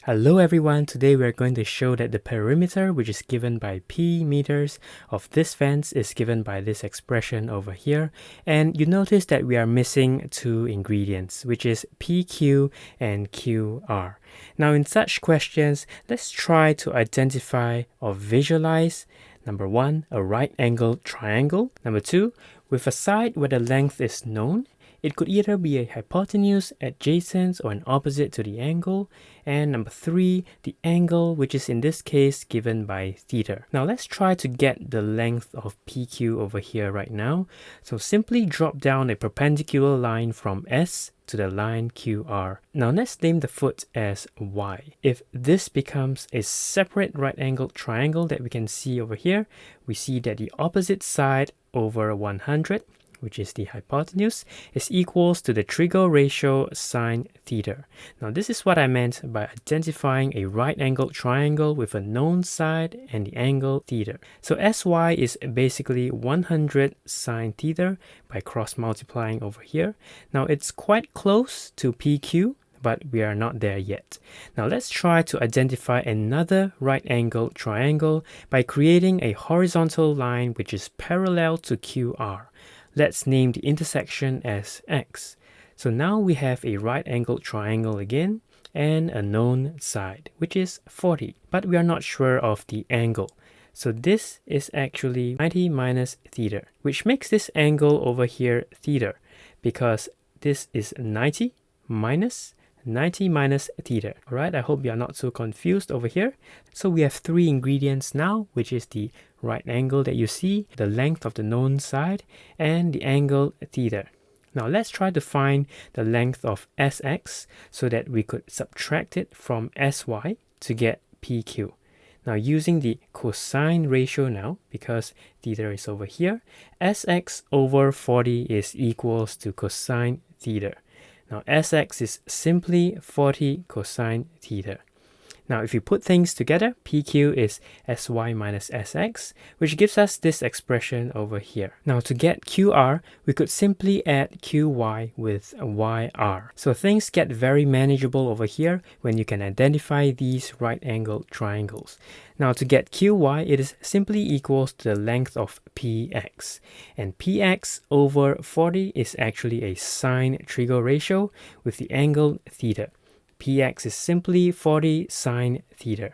Hello everyone, today we are going to show that the perimeter, which is given by p meters, of this fence is given by this expression over here. And you notice that we are missing two ingredients, which is PQ and QR. Now in such questions, let's try to identify or visualize, number one, a right angled triangle. Number two, with a side where the length is known. It could either be a hypotenuse, adjacent, or an opposite to the angle. And number three, the angle, which is in this case given by theta. Now let's try to get the length of PQ over here right now. So simply drop down a perpendicular line from S to the line QR. Now let's name the foot as Y. If this becomes a separate right angled triangle that we can see over here, we see that the opposite side over 100, which is the hypotenuse, is equals to the Trigo ratio sine theta. Now this is what I meant by identifying a right angled triangle with a known side and the angle theta. So SY is basically 100 sine theta by cross multiplying over here. Now it's quite close to PQ, but we are not there yet. Now let's try to identify another right angled triangle by creating a horizontal line which is parallel to QR. Let's name the intersection as X. So now we have a right angled triangle again and a known side, which is 40, but we are not sure of the angle. So this is actually 90 minus theta, which makes this angle over here theta, because this is 90 minus theta. Alright, I hope you are not so confused over here. So we have three ingredients now, which is the right angle that you see, the length of the known side, and the angle theta. Now let's try to find the length of SX so that we could subtract it from SY to get PQ. Now using the cosine ratio now, because theta is over here, SX over 40 is equals to cosine theta. Now Sx is simply 40 cosine theta. Now if you put things together, PQ is Sy minus Sx, which gives us this expression over here. Now to get QR, we could simply add Qy with YR. So things get very manageable over here when you can identify these right angled triangles. Now to get Qy, it is simply equals to the length of Px. And Px over 40 is actually a sine Trigo ratio with the angle theta. Px is simply 40 sine theta.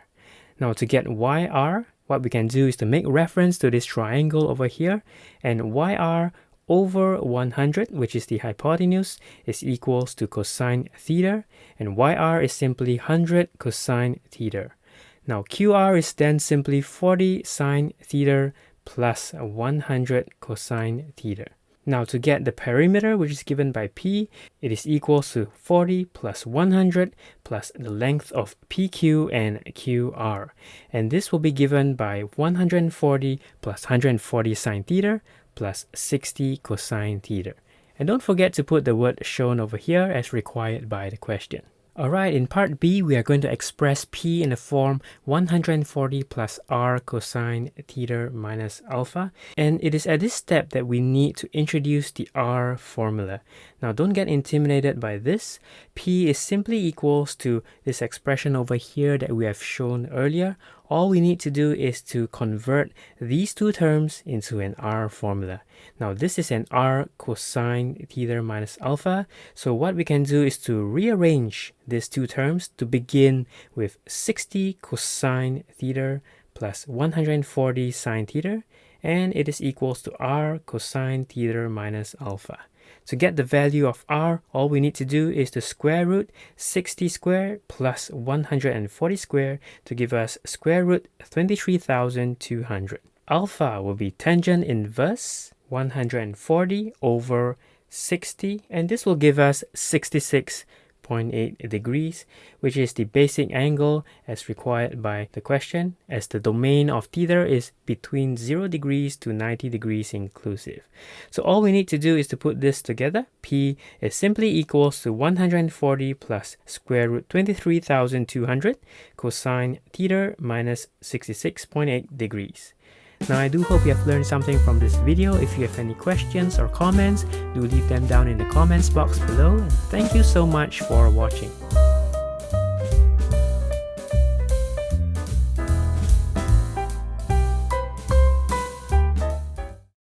Now to get YR, what we can do is to make reference to this triangle over here, and YR over 100, which is the hypotenuse, is equals to cosine theta, and YR is simply 100 cosine theta. Now QR is then simply 40 sine theta plus 100 cosine theta. Now to get the perimeter, which is given by P, it is equals to 40 plus 100 plus the length of PQ and QR. And this will be given by 140 plus 140 sine theta plus 60 cosine theta. And don't forget to put the word shown over here as required by the question. Alright, in part B, we are going to express P in the form 140 plus r cosine theta minus alpha. And it is at this step that we need to introduce the r formula. Now don't get intimidated by this. P is simply equals to this expression over here that we have shown earlier. All we need to do is to convert these two terms into an r formula. Now this is an r cosine theta minus alpha. So what we can do is to rearrange these two terms to begin with 60 cosine theta plus 140 sine theta, and it is equals to r cosine theta minus alpha. To get the value of r, all we need to do is to square root 60 squared plus 140 squared to give us square root 23,200. Alpha will be tangent inverse 140 over 60, and this will give us 66.8 degrees, which is the basic angle as required by the question, as the domain of theta is between 0 degrees to 90 degrees inclusive. So all we need to do is to put this together. P is simply equals to 140 plus square root 23,200 cosine theta minus 66.8 degrees. Now I do hope you have learned something from this video. If you have any questions or comments, do leave them down in the comments box below, and thank you so much for watching.